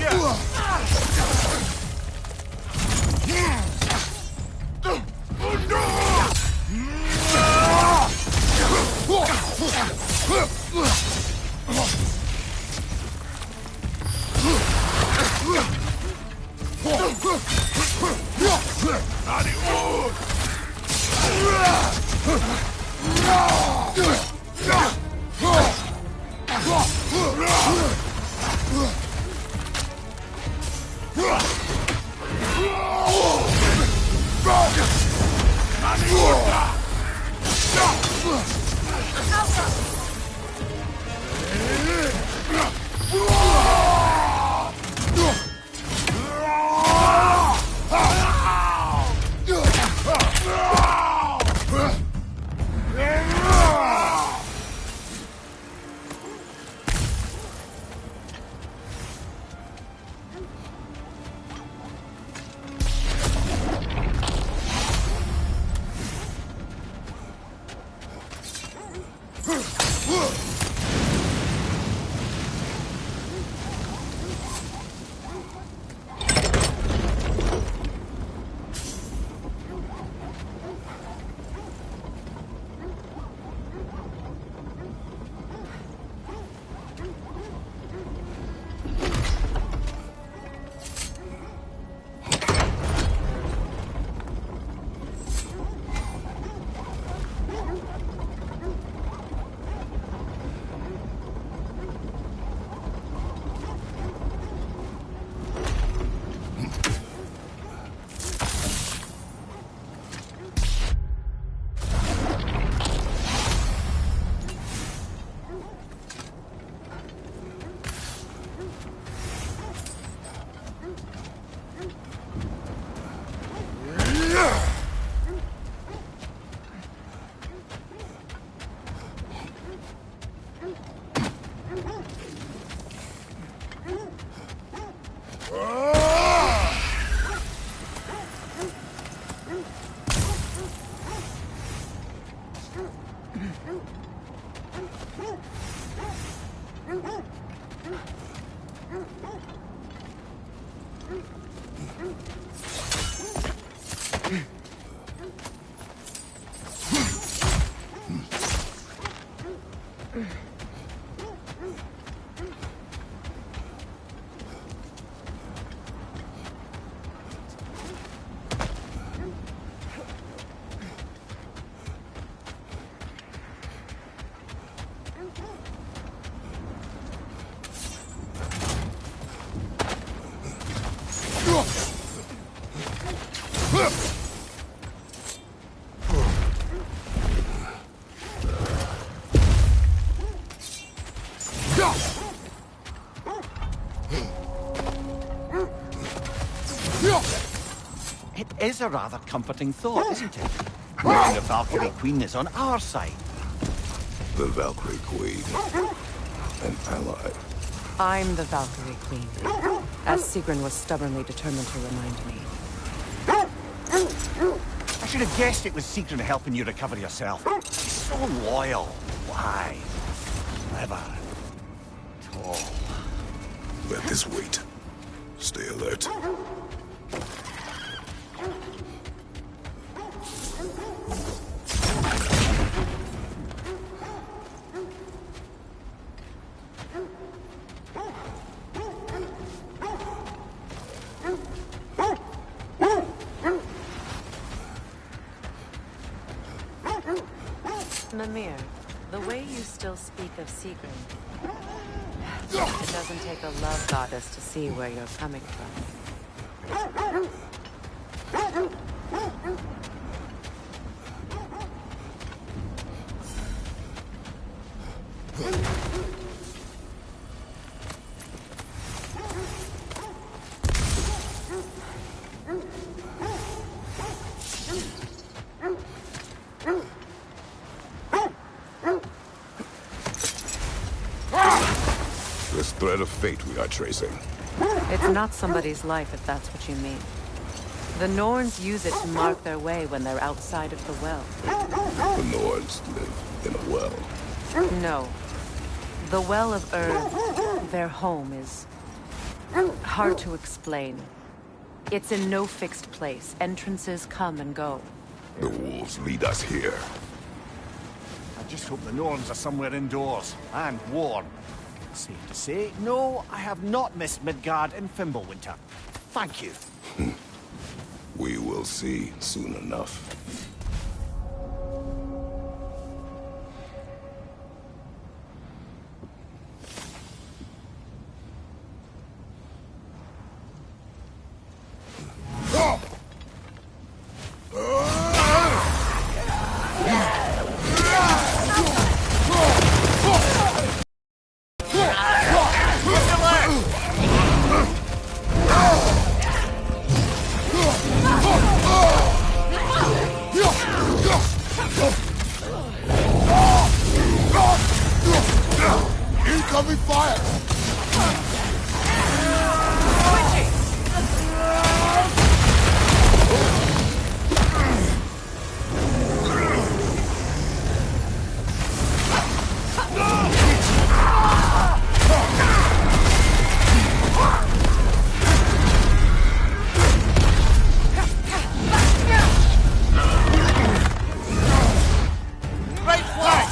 P: It is a rather comforting thought, isn't it? Knowing the Valkyrie Queen is on our side.
K: The Valkyrie Queen. An ally.
E: I'm the Valkyrie Queen, as Sigrun was stubbornly determined to remind me.
P: I should have guessed it was Sigrun helping you recover yourself. She's so loyal. Why? Clever. Tall.
K: Let this wait. Stay alert.
E: Mimir, the way you still speak of Sigrun, it doesn't take a love goddess to see where you're coming from.
K: This thread of fate we are tracing.
E: It's not somebody's life, if that's what you mean. The Norns use it to mark their way when they're outside of the well.
K: The Norns live in a well.
E: No. The Well of Earth, their home, is hard to explain. It's in no fixed place. Entrances come and go.
K: The wolves lead us here.
P: I just hope the Norns are somewhere indoors and warm. Safe to say, no, I have not missed Midgard in Fimbulwinter. Thank you.
K: We will see soon enough.
G: Incoming fire!
Q: Right flag!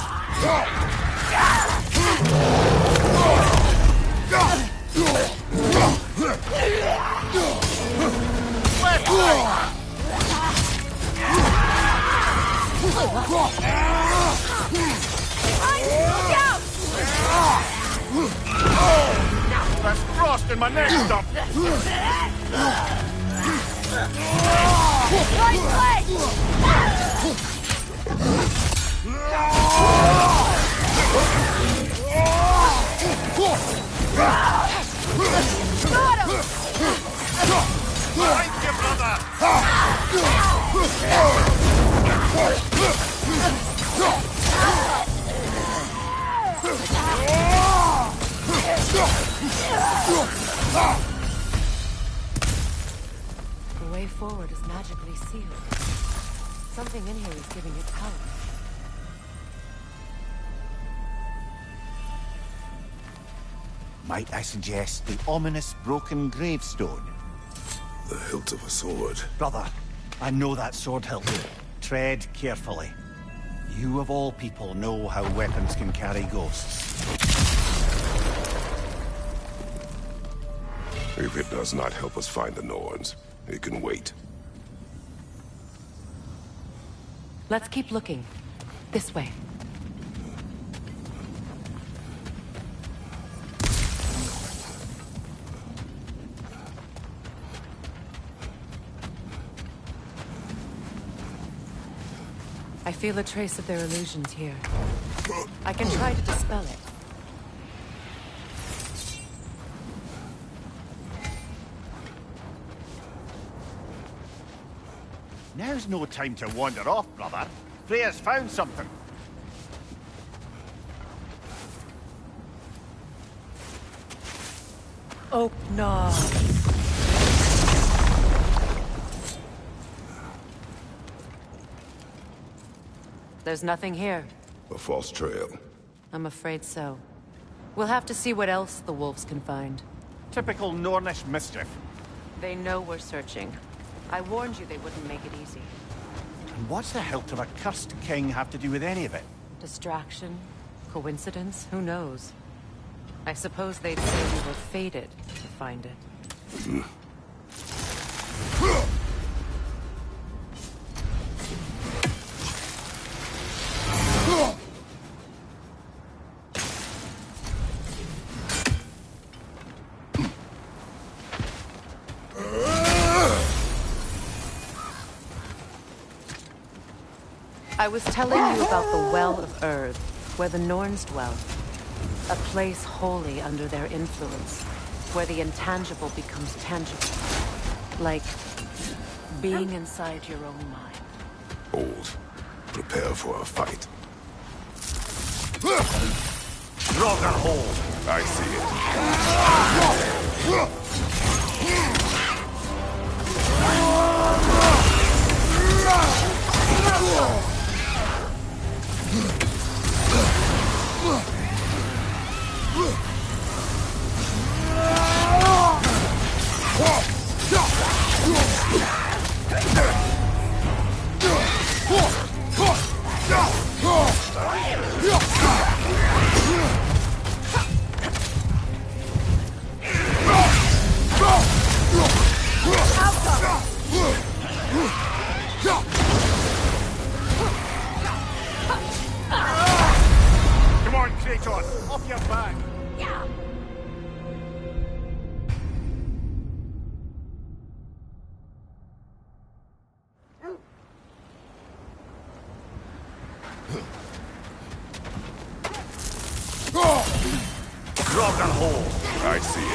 N: That's frost in my neck stuff.
Q: Right
N: Thank you, brother.
E: The way forward is magically sealed. Something in here is giving it power.
P: Might I suggest the ominous broken gravestone?
K: The hilt of a sword.
P: Brother, I know that sword hilt. Tread carefully. You of all people know how weapons can carry ghosts.
K: If it does not help us find the Norns, it can wait.
E: Let's keep looking. This way. I feel a trace of their illusions here. I can try to dispel it.
P: Now's no time to wander off, brother. Freya's found something.
E: Oh, no. There's nothing here.
K: A false trail.
E: I'm afraid so. We'll have to see what else the wolves can find.
P: Typical Nornish mischief.
E: They know we're searching. I warned you they wouldn't make it easy.
P: And what's the hilt of a cursed king have to do with any of it?
E: Distraction? Coincidence? Who knows? I suppose they'd say we were fated to find it. I was telling you about the Well of Earth, where the Norns dwell. A place wholly under their influence, where the intangible becomes tangible. Like being inside your own mind.
K: Old. Prepare for a fight.
P: Draugr-hold.
K: I see it.
P: Come on, Kratos, off your back.
K: Draugr-hold. I see it.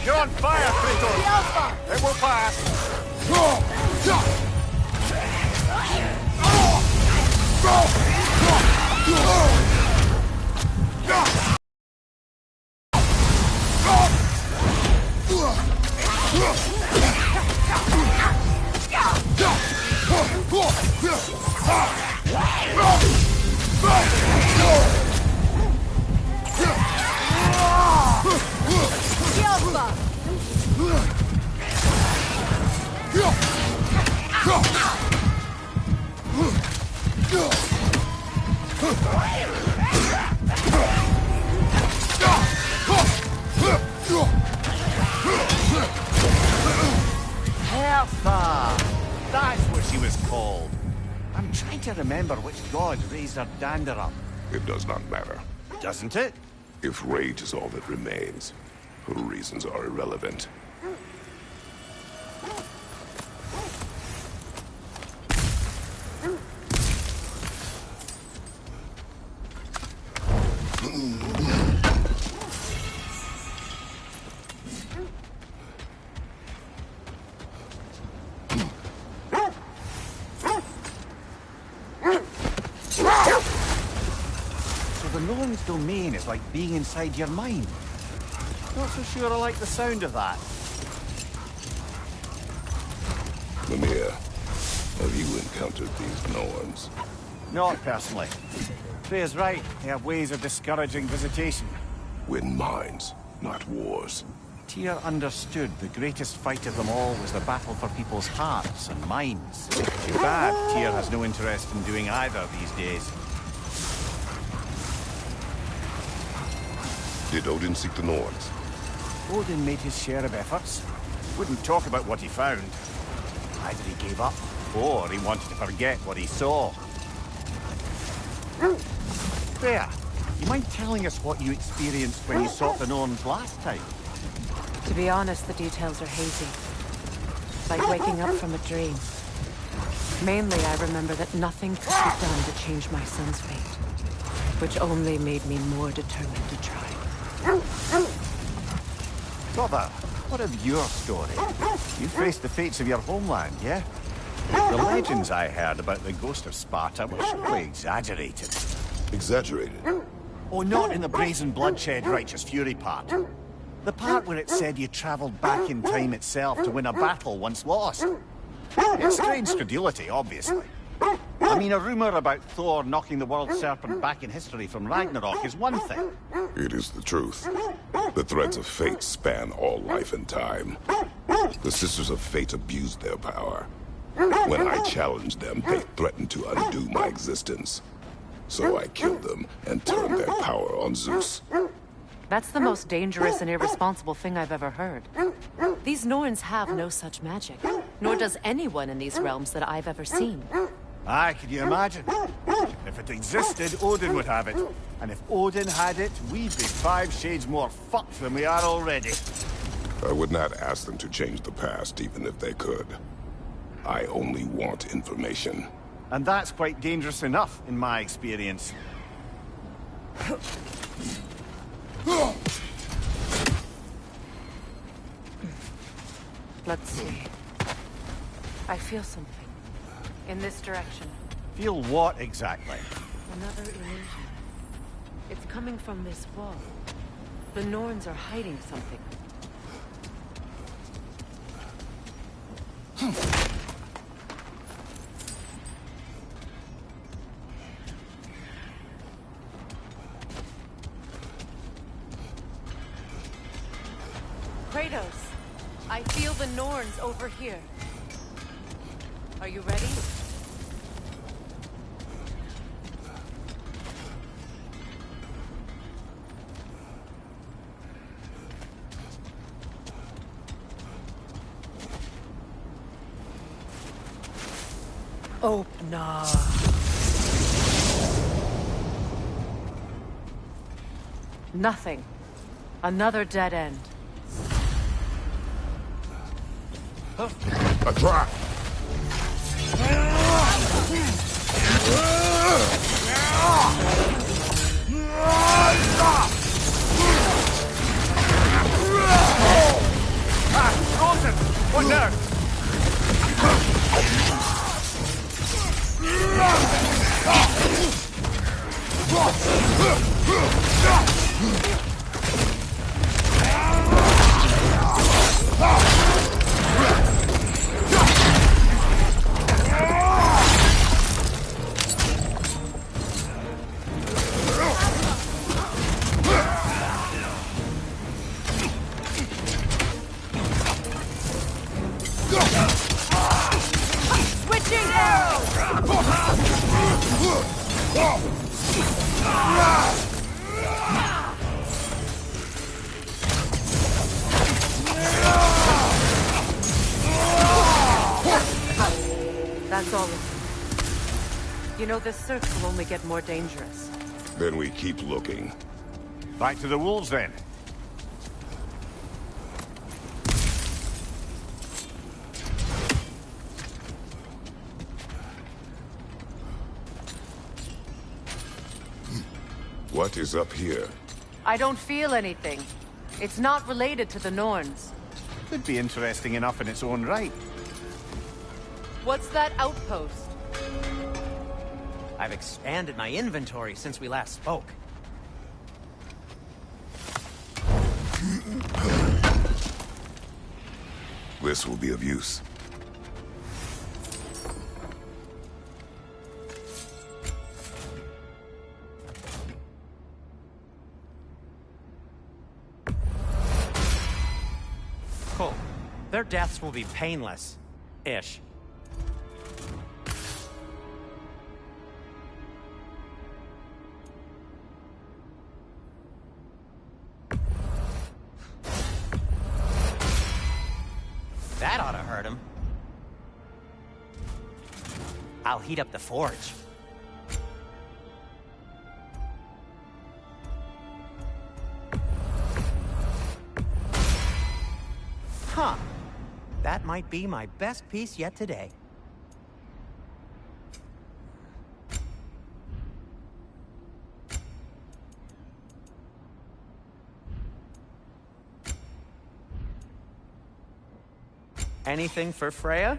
P: You're on fire, Kratos! It will pass! Hertha! That's what she was called. I'm trying to remember which god raised her dander up.
K: It does not matter.
P: Doesn't it?
K: If rage is all that remains, her reasons are irrelevant.
P: So the Norn's domain is like being inside your mind. Not so sure I like the sound of that.
K: Mimir, have you encountered these Norns?
P: Not personally. Freya's right. They have ways of discouraging visitation.
K: Win minds, not wars.
P: Tyr understood the greatest fight of them all was the battle for people's hearts and minds. Too bad Tyr has no interest in doing either these days.
K: Did Odin seek the Norns?
P: Odin made his share of efforts. Wouldn't talk about what he found. Either he gave up, or he wanted to forget what he saw. Freya, you mind telling us what you experienced when you sought the Norns last time?
E: To be honest, the details are hazy. Like waking up from a dream. Mainly, I remember that nothing could be done to change my son's fate, which only made me more determined to try.
P: Brother, what of your story? You faced the fates of your homeland, yeah? The legends I heard about the ghost of Sparta were surely exaggerated.
K: Exaggerated?
P: Oh, not in the brazen bloodshed righteous fury part. The part where it said you traveled back in time itself to win a battle once lost. It's strange credulity, obviously. I mean, a rumor about Thor knocking the world serpent back in history from Ragnarok is one thing.
K: It is the truth. The threads of fate span all life and time. The Sisters of Fate abused their power. When I challenged them, they threatened to undo my existence. So I killed them and turned their power on Zeus.
E: That's the most dangerous and irresponsible thing I've ever heard. These Norns have no such magic, nor does anyone in these realms that I've ever seen.
P: Aye, can you imagine? If it existed, Odin would have it. And if Odin had it, we'd be 5 shades more fucked than we are already.
K: I would not ask them to change the past, even if they could. I only want information.
P: And that's quite dangerous enough, in my experience.
E: Let's see. I feel something. In this direction.
P: Feel what, exactly?
E: Another illusion. It's coming from this wall. The Norns are hiding something. Kratos, I feel the Norns over here. Are you ready? Open up. Nothing. Another dead end.
K: A trap!
P: Rosen! What now?
Q: Switching arrows!
E: That's all of them. You know, this search will only get more dangerous.
K: Then we keep looking.
P: Back to the wolves, then.
K: What is up here?
E: I don't feel anything. It's not related to the Norns.
P: Could be interesting enough in its own right.
E: What's that outpost?
M: I've expanded my inventory since we last spoke.
K: This will be of use.
M: Cool. Their deaths will be painless. Ish. That ought to hurt him. I'll heat up the forge. Huh. That might be my best piece yet today. Anything for Freya?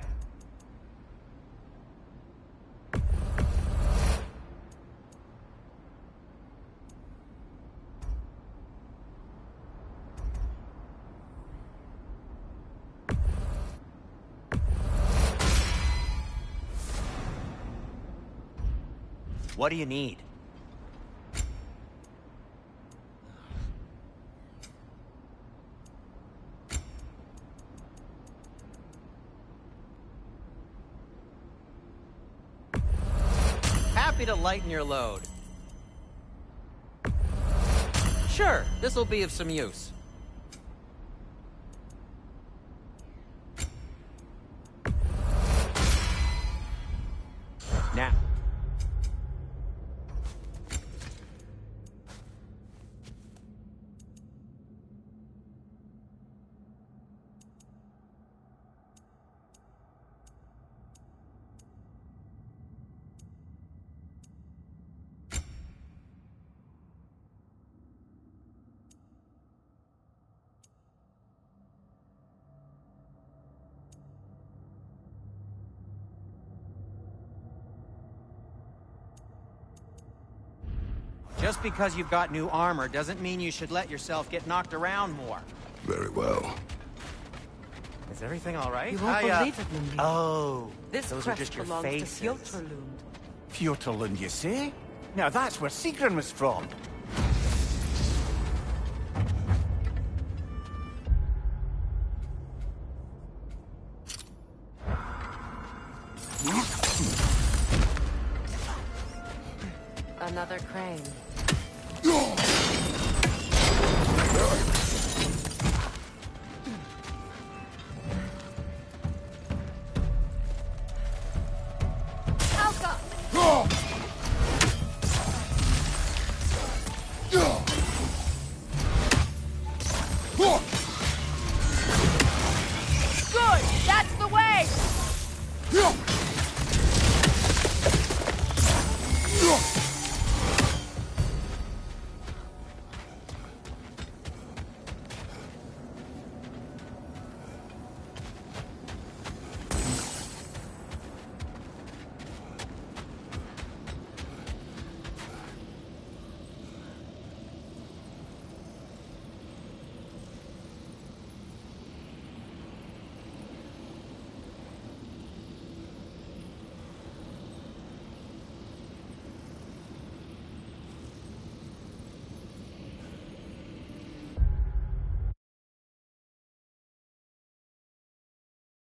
M: What do you need? Happy to lighten your load. Sure, this'll be of some use. Now. Just because you've got new armor doesn't mean you should let yourself get knocked around more.
K: Very well.
M: Is everything all right?
A: You won't believe it, Mindy.
M: Oh,
A: This
M: those are
A: crest
M: just your
A: belongs
M: faces.
A: to Fjoturlund.
P: Fjoturlund, you say? Now that's where Sigrun was from.
E: Another crane.